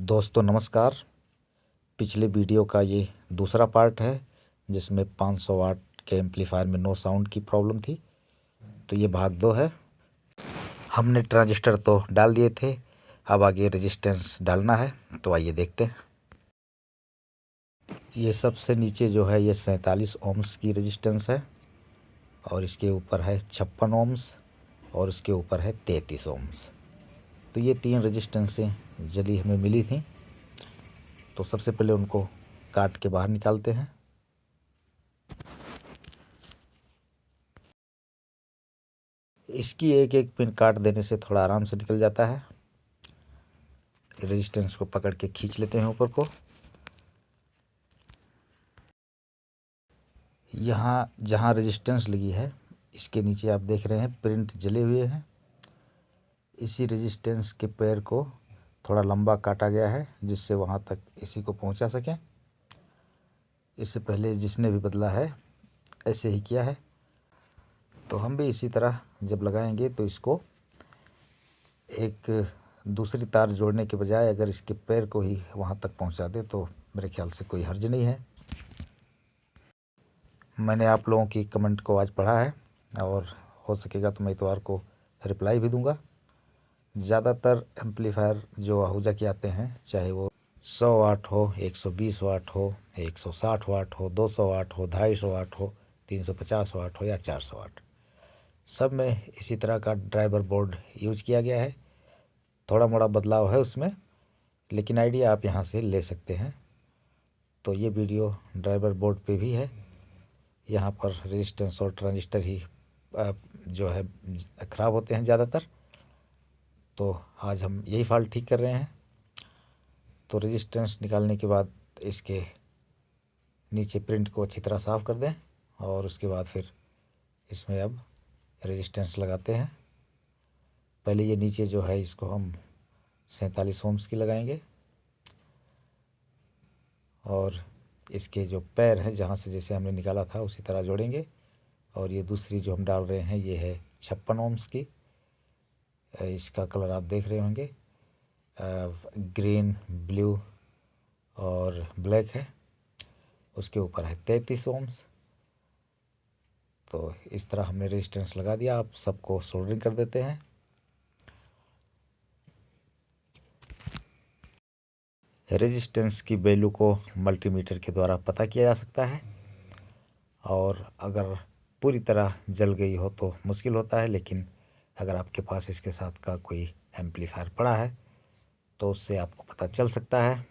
दोस्तों नमस्कार। पिछले वीडियो का ये दूसरा पार्ट है जिसमें 500 वाट के एम्पलीफायर में नो साउंड की प्रॉब्लम थी। तो ये भाग 2 है। हमने ट्रांजिस्टर तो डाल दिए थे, अब आगे रेजिस्टेंस डालना है। तो आइए देखते हैं। ये सबसे नीचे जो है ये 47 ओम्स की रेजिस्टेंस है और इसके ऊपर है 56 ओम्स और इसके ऊपर है 33 ओम्स। तो ये 3 रेजिस्टेंसें जली हमें मिली थी। तो सबसे पहले उनको काट के बाहर निकालते हैं। इसकी एक एक पिन काट देने से थोड़ा आराम से निकल जाता है। रेजिस्टेंस को पकड़ के खींच लेते हैं ऊपर को। यहाँ जहाँ रेजिस्टेंस लगी है इसके नीचे आप देख रहे हैं प्रिंट जले हुए हैं। इसी रेजिस्टेंस के पैर को थोड़ा लंबा काटा गया है जिससे वहाँ तक इसी को पहुँचा सकें। इससे पहले जिसने भी बदला है ऐसे ही किया है। तो हम भी इसी तरह जब लगाएंगे तो इसको एक दूसरी तार जोड़ने के बजाय अगर इसके पैर को ही वहाँ तक पहुँचा दे तो मेरे ख्याल से कोई हर्ज नहीं है। मैंने आप लोगों की कमेंट को आज पढ़ा है और हो सकेगा तो मैं इतवार को रिप्लाई भी दूंगा। ज़्यादातर एम्पलीफायर जो आहूजा के आते हैं, चाहे वो 100 वाट हो, 120 वाट हो, 160 वाट हो, 200 वाट हो, 250 वाट हो, 350 वाट हो या 400 वाट, सब में इसी तरह का ड्राइवर बोर्ड यूज किया गया है। थोड़ा मोड़ा बदलाव है उसमें, लेकिन आइडिया आप यहाँ से ले सकते हैं। तो ये वीडियो ड्राइवर बोर्ड पे भी है। यहाँ पर रेजिस्टेंस और ट्रांजिस्टर ही जो है ख़राब होते हैं ज़्यादातर। तो आज हम यही फॉल्ट ठीक कर रहे हैं। तो रेजिस्टेंस निकालने के बाद इसके नीचे प्रिंट को अच्छी तरह साफ़ कर दें और उसके बाद फिर इसमें अब रेजिस्टेंस लगाते हैं। पहले ये नीचे जो है इसको हम 47 ओम्स की लगाएंगे और इसके जो पैर हैं जहाँ से जैसे हमने निकाला था उसी तरह जोड़ेंगे। और ये दूसरी जो हम डाल रहे हैं ये है 56 ओम्स की। इसका कलर आप देख रहे होंगे, ग्रीन, ब्लू और ब्लैक है। उसके ऊपर है 33 ओम्स। तो इस तरह हमने रेजिस्टेंस लगा दिया। आप सबको सोल्डरिंग कर देते हैं। रेजिस्टेंस की वैल्यू को मल्टीमीटर के द्वारा पता किया जा सकता है और अगर पूरी तरह जल गई हो तो मुश्किल होता है, लेकिन अगर आपके पास इसके साथ का कोई एम्पलीफायर पड़ा है तो उससे आपको पता चल सकता है,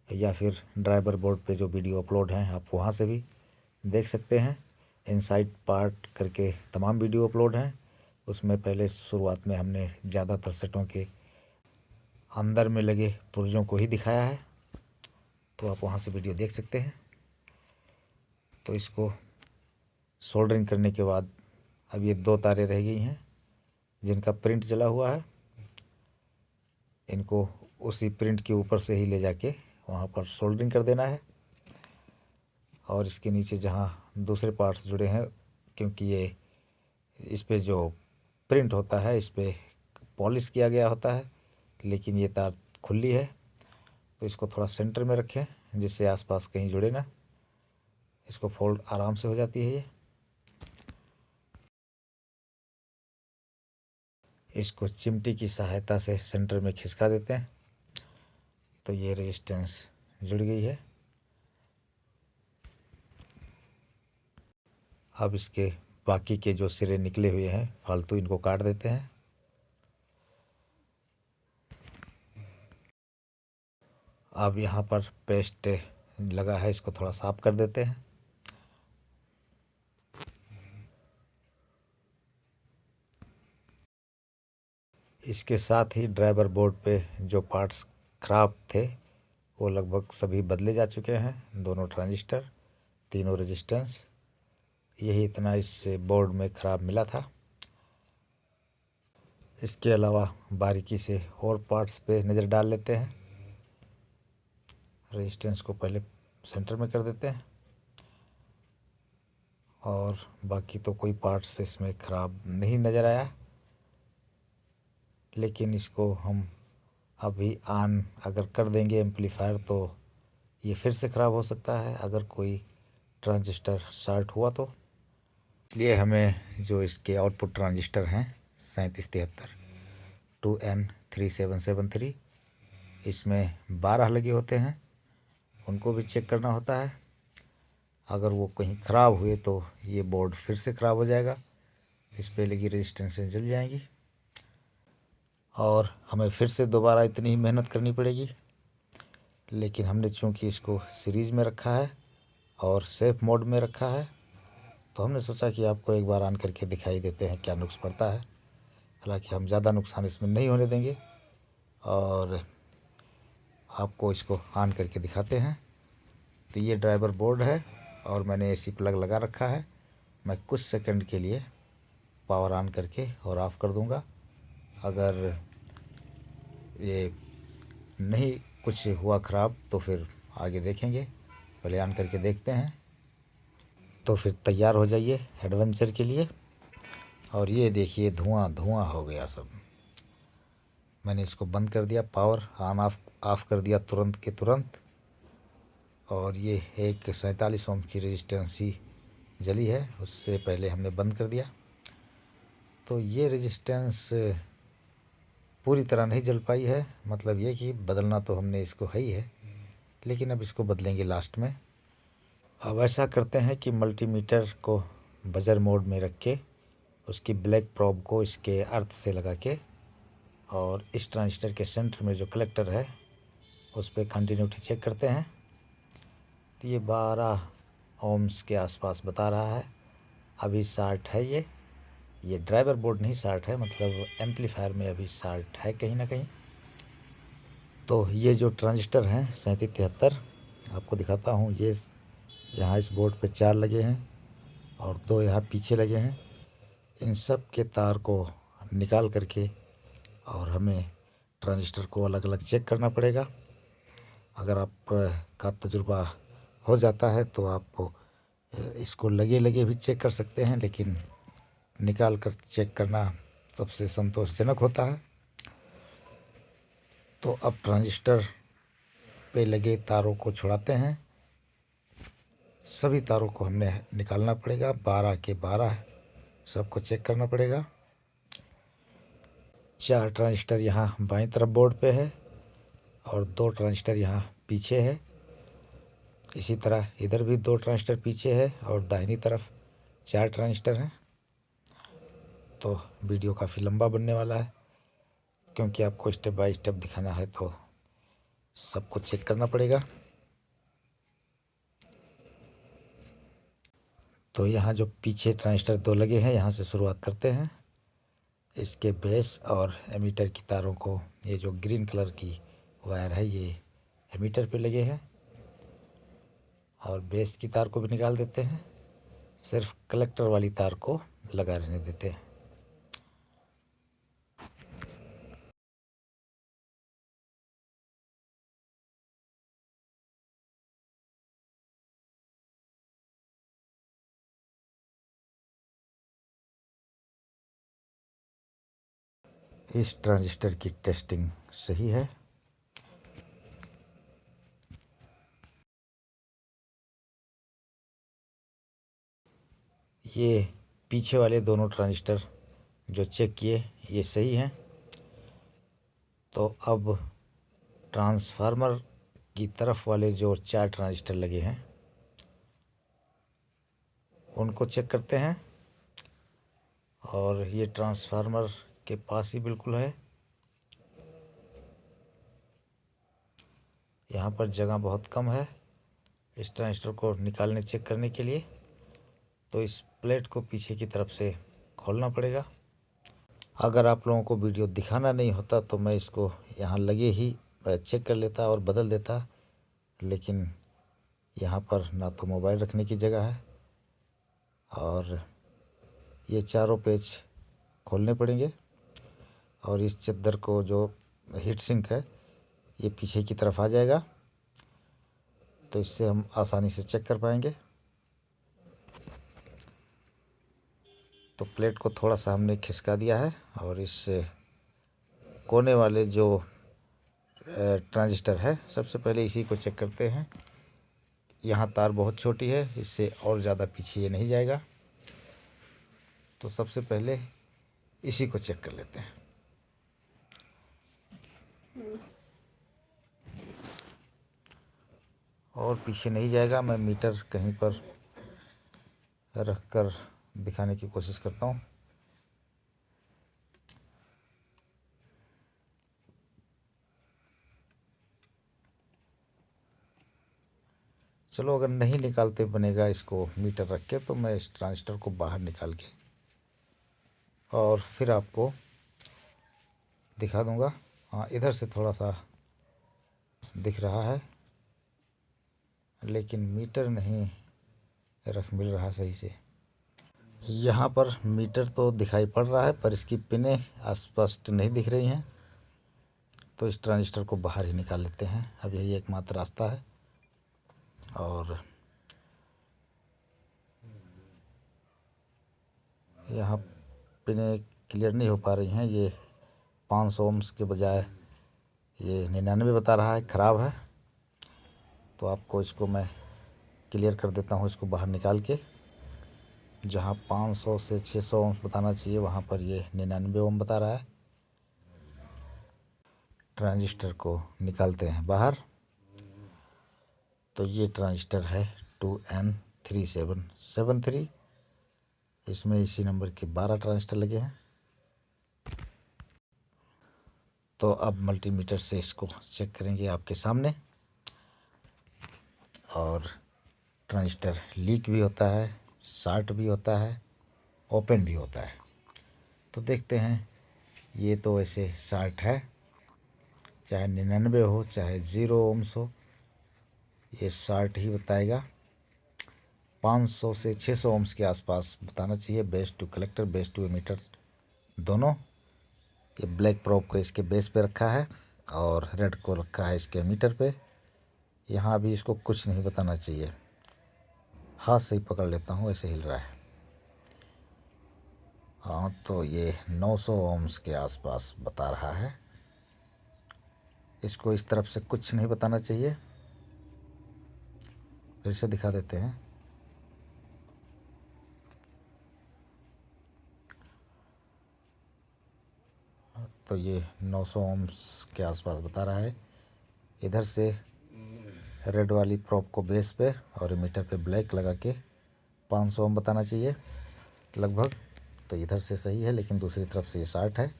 या फिर ड्राइवर बोर्ड पे जो वीडियो अपलोड हैं आप वहाँ से भी देख सकते हैं। इनसाइड पार्ट करके तमाम वीडियो अपलोड हैं। उसमें पहले शुरुआत में हमने ज़्यादातर सेटों के अंदर में लगे पुर्जों को ही दिखाया है, तो आप वहाँ से वीडियो देख सकते हैं। तो इसको सोल्डरिंग करने के बाद अब ये 2 तारें रह गई हैं जिनका प्रिंट जला हुआ है। इनको उसी प्रिंट के ऊपर से ही ले जाके वहाँ पर सोल्डरिंग कर देना है। और इसके नीचे जहाँ दूसरे पार्ट्स जुड़े हैं, क्योंकि ये इस पे जो प्रिंट होता है इस पे पॉलिश किया गया होता है, लेकिन ये तार खुली है तो इसको थोड़ा सेंटर में रखें जिससे आसपास कहीं जुड़े ना। इसको फोल्ड आराम से हो जाती है ये। इसको चिमटी की सहायता से सेंटर में खिसका देते हैं तो ये रेजिस्टेंस जुड़ गई है। अब इसके बाकी के जो सिरे निकले हुए हैं फालतू, इनको काट देते हैं। अब यहाँ पर पेस्ट लगा है, इसको थोड़ा साफ कर देते हैं। इसके साथ ही ड्राइवर बोर्ड पे जो पार्ट्स खराब थे वो लगभग सभी बदले जा चुके हैं। दोनों ट्रांजिस्टर, तीनों रेजिस्टेंस, यही इतना इस बोर्ड में ख़राब मिला था। इसके अलावा बारीकी से और पार्ट्स पे नज़र डाल लेते हैं। रेजिस्टेंस को पहले सेंटर में कर देते हैं और बाकी तो कोई पार्ट्स इसमें ख़राब नहीं नज़र आया, लेकिन इसको हम अभी ऑन अगर कर देंगे एम्पलीफायर तो ये फिर से ख़राब हो सकता है अगर कोई ट्रांजिस्टर शॉर्ट हुआ तो। इसलिए हमें जो इसके आउटपुट ट्रांजिस्टर हैं 3773 2N3773, इसमें 12 लगे होते हैं, उनको भी चेक करना होता है। अगर वो कहीं ख़राब हुए तो ये बोर्ड फिर से ख़राब हो जाएगा, इस पे लगी रेजिस्टेंसें जल जाएंगी और हमें फिर से दोबारा इतनी ही मेहनत करनी पड़ेगी। लेकिन हमने चूँकि इसको सीरीज़ में रखा है और सेफ मोड में रखा है तो हमने सोचा कि आपको एक बार ऑन करके दिखाई देते हैं क्या नुक्स पड़ता है। हालांकि हम ज़्यादा नुकसान इसमें नहीं होने देंगे और आपको इसको ऑन करके दिखाते हैं। तो ये ड्राइवर बोर्ड है और मैंने एसी प्लग लगा रखा है। मैं कुछ सेकंड के लिए पावर ऑन करके और ऑफ़ कर दूंगा। अगर ये नहीं कुछ हुआ ख़राब तो फिर आगे देखेंगे, पहले ऑन करके देखते हैं। तो फिर तैयार हो जाइए एडवेंचर के लिए। और ये देखिए धुआं धुआं हो गया सब। मैंने इसको बंद कर दिया, पावर ऑन ऑफ़ कर दिया तुरंत के तुरंत। और ये एक 47 ओम की रेजिस्टेंस ही जली है, उससे पहले हमने बंद कर दिया। तो ये रेजिस्टेंस पूरी तरह नहीं जल पाई है, मतलब ये कि बदलना तो हमने इसको है ही है, लेकिन अब इसको बदलेंगे लास्ट में। अब ऐसा करते हैं कि मल्टीमीटर को बजर मोड में रख के उसकी ब्लैक प्रोब को इसके अर्थ से लगा के और इस ट्रांजिस्टर के सेंटर में जो कलेक्टर है उस पर कंटिन्यूटी चेक करते हैं। तो ये 12 ओम्स के आसपास बता रहा है। अभी शार्ट है, ये ड्राइवर बोर्ड नहीं शार्ट है, मतलब एम्पलीफायर में अभी शार्ट है कहीं ना कहीं। तो ये जो ट्रांजिस्टर हैं 3773 आपको दिखाता हूँ। ये यहाँ इस बोर्ड पे 4 लगे हैं और 2 यहाँ पीछे लगे हैं। इन सब के तार को निकाल करके और हमें ट्रांजिस्टर को अलग अलग चेक करना पड़ेगा। अगर आप का तजुर्बा हो जाता है तो आप इसको लगे लगे भी चेक कर सकते हैं, लेकिन निकाल कर चेक करना सबसे संतोषजनक होता है। तो अब ट्रांजिस्टर पे लगे तारों को छुड़ाते हैं। सभी तारों को हमने निकालना पड़ेगा, 12 के 12 सबको चेक करना पड़ेगा। 4 ट्रांजिस्टर यहाँ बाईं तरफ बोर्ड पे है और 2 ट्रांजिस्टर यहाँ पीछे है। इसी तरह इधर भी 2 ट्रांजिस्टर पीछे है और दाहिनी तरफ 4 ट्रांजिस्टर हैं। तो वीडियो काफ़ी लंबा बनने वाला है, क्योंकि आपको स्टेप बाय स्टेप दिखाना है तो सबको चेक करना पड़ेगा। तो यहाँ जो पीछे ट्रांजिस्टर 2 लगे हैं, यहाँ से शुरुआत करते हैं। इसके बेस और एमीटर की तारों को, ये जो ग्रीन कलर की वायर है ये एमीटर पे लगे हैं और बेस की तार को भी निकाल देते हैं, सिर्फ कलेक्टर वाली तार को लगा रहने देते हैं। इस ट्रांजिस्टर की टेस्टिंग सही है। ये पीछे वाले दोनों ट्रांजिस्टर जो चेक किए ये सही हैं। तो अब ट्रांसफार्मर की तरफ वाले जो 4 ट्रांजिस्टर लगे हैं उनको चेक करते हैं। और ये ट्रांसफार्मर के पास ही बिल्कुल है। यहाँ पर जगह बहुत कम है इस ट्रांजिस्टर को निकालने चेक करने के लिए, तो इस प्लेट को पीछे की तरफ से खोलना पड़ेगा। अगर आप लोगों को वीडियो दिखाना नहीं होता तो मैं इसको यहाँ लगे ही चेक कर लेता और बदल देता, लेकिन यहाँ पर ना तो मोबाइल रखने की जगह है और ये चारों पेच खोलने पड़ेंगे। और इस चद्दर को जो हीट सिंक है ये पीछे की तरफ आ जाएगा, तो इससे हम आसानी से चेक कर पाएंगे। तो प्लेट को थोड़ा सा हमने खिसका दिया है और इस कोने वाले जो ट्रांजिस्टर है। सबसे पहले इसी को चेक करते हैं। यहाँ तार बहुत छोटी है, इससे और ज़्यादा पीछे ये नहीं जाएगा। तो सबसे पहले इसी को चेक कर लेते हैं। और पीछे नहीं जाएगा। मैं मीटर कहीं पर रख कर दिखाने की कोशिश करता हूँ। चलो, अगर नहीं निकालते बनेगा इसको मीटर रख के, तो मैं इस ट्रांजिस्टर को बाहर निकाल के और फिर आपको दिखा दूंगा। हाँ, इधर से थोड़ा सा दिख रहा है, लेकिन मीटर नहीं मिल रहा सही से। यहाँ पर मीटर तो दिखाई पड़ रहा है, पर इसकी पिनें स्पष्ट नहीं दिख रही हैं। तो इस ट्रांजिस्टर को बाहर ही निकाल लेते हैं। अब यही एकमात्र रास्ता है। और यहाँ पिनें क्लियर नहीं हो पा रही हैं। ये 500 ओम्स के बजाय ये 99 बता रहा है, ख़राब है। तो आपको इसको मैं क्लियर कर देता हूँ, इसको बाहर निकाल के। जहाँ 500 से 600 ओम्स बताना चाहिए, वहाँ पर ये 99 ओम बता रहा है। ट्रांजिस्टर को निकालते हैं बाहर। तो ये ट्रांजिस्टर है 2N3773। इसमें इसी नंबर के 12 ट्रांजिस्टर लगे हैं। तो अब मल्टीमीटर से इसको चेक करेंगे आपके सामने। और ट्रांजिस्टर लीक भी होता है, शॉर्ट भी होता है, ओपन भी होता है। तो देखते हैं। ये तो वैसे शॉर्ट है, चाहे 99 हो चाहे 0 ओम्स हो, ये शॉर्ट ही बताएगा। 500 से 600 ओम्स के आसपास बताना चाहिए। Base to collector, base to emitter दोनों। ये ब्लैक प्रोब को इसके बेस पे रखा है और रेड को रखा है इसके एमीटर पे। यहाँ भी इसको कुछ नहीं बताना चाहिए। हाथ से ही पकड़ लेता हूँ, ऐसे हिल रहा है। हाँ, तो ये 900 ओम्स के आसपास बता रहा है। इसको इस तरफ से कुछ नहीं बताना चाहिए। फिर से दिखा देते हैं। तो ये 900 ओम्स के आसपास बता रहा है। इधर से रेड वाली प्रोब को बेस पे और एमीटर पे ब्लैक लगा के 500 ओम बताना चाहिए लगभग। तो इधर से सही है, लेकिन दूसरी तरफ से ये शॉर्ट है।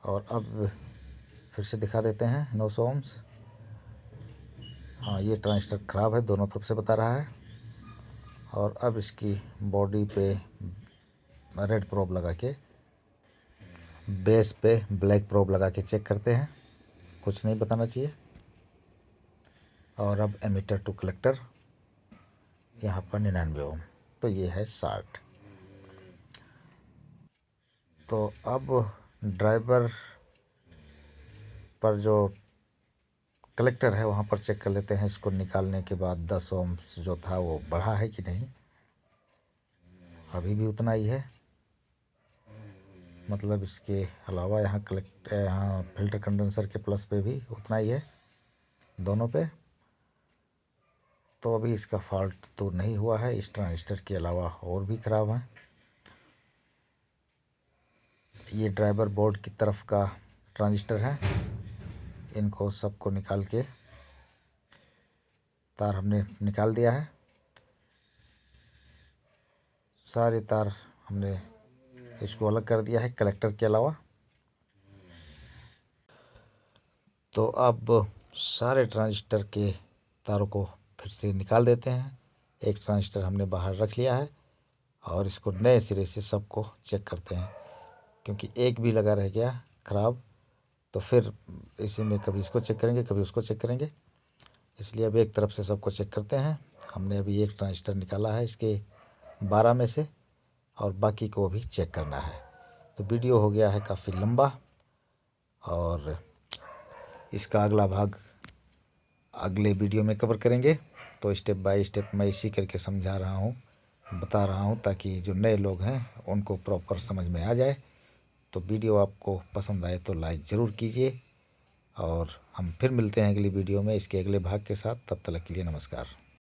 और अब फिर से दिखा देते हैं 900 ओम्स। हाँ, ये ट्रांजिस्टर ख़राब है, दोनों तरफ से बता रहा है। और अब इसकी बॉडी पे रेड प्रोब लगा के, बेस पे ब्लैक प्रोब लगा के चेक करते हैं। कुछ नहीं बताना चाहिए। और अब एमीटर टू कलेक्टर, यहाँ पर 99 ओम। तो ये है शॉर्ट। तो अब ड्राइवर पर जो कलेक्टर है वहाँ पर चेक कर लेते हैं। इसको निकालने के बाद 10 ओम्स जो था वो बढ़ा है कि नहीं। अभी भी उतना ही है, मतलब इसके अलावा यहाँ फिल्टर कंडेंसर के प्लस पे भी उतना ही है, दोनों पे। तो अभी इसका फॉल्ट दूर नहीं हुआ है। इस ट्रांजिस्टर के अलावा और भी ख़राब है। ये ड्राइवर बोर्ड की तरफ का ट्रांजिस्टर है। इनको सबको निकाल के, तार हमने निकाल दिया है। सारे तार हमने इसको अलग कर दिया है कलेक्टर के अलावा। तो अब सारे ट्रांजिस्टर के तारों को फिर से निकाल देते हैं। एक ट्रांजिस्टर हमने बाहर रख लिया है और इसको नए सिरे से सबको चेक करते हैं, क्योंकि एक भी लगा रह गया ख़राब तो फिर इसी में कभी इसको चेक करेंगे, कभी उसको चेक करेंगे। इसलिए अब एक तरफ से सबको चेक करते हैं। हमने अभी एक ट्रांजिस्टर निकाला है इसके 12 में से, और बाकी को भी चेक करना है। तो वीडियो हो गया है काफ़ी लंबा, और इसका अगला भाग अगले वीडियो में कवर करेंगे। तो स्टेप बाय स्टेप मैं इसी करके समझा रहा हूँ, बता रहा हूँ, ताकि जो नए लोग हैं उनको प्रॉपर समझ में आ जाए। तो वीडियो आपको पसंद आए तो लाइक ज़रूर कीजिए, और हम फिर मिलते हैं अगली वीडियो में इसके अगले भाग के साथ। तब तक के लिए नमस्कार।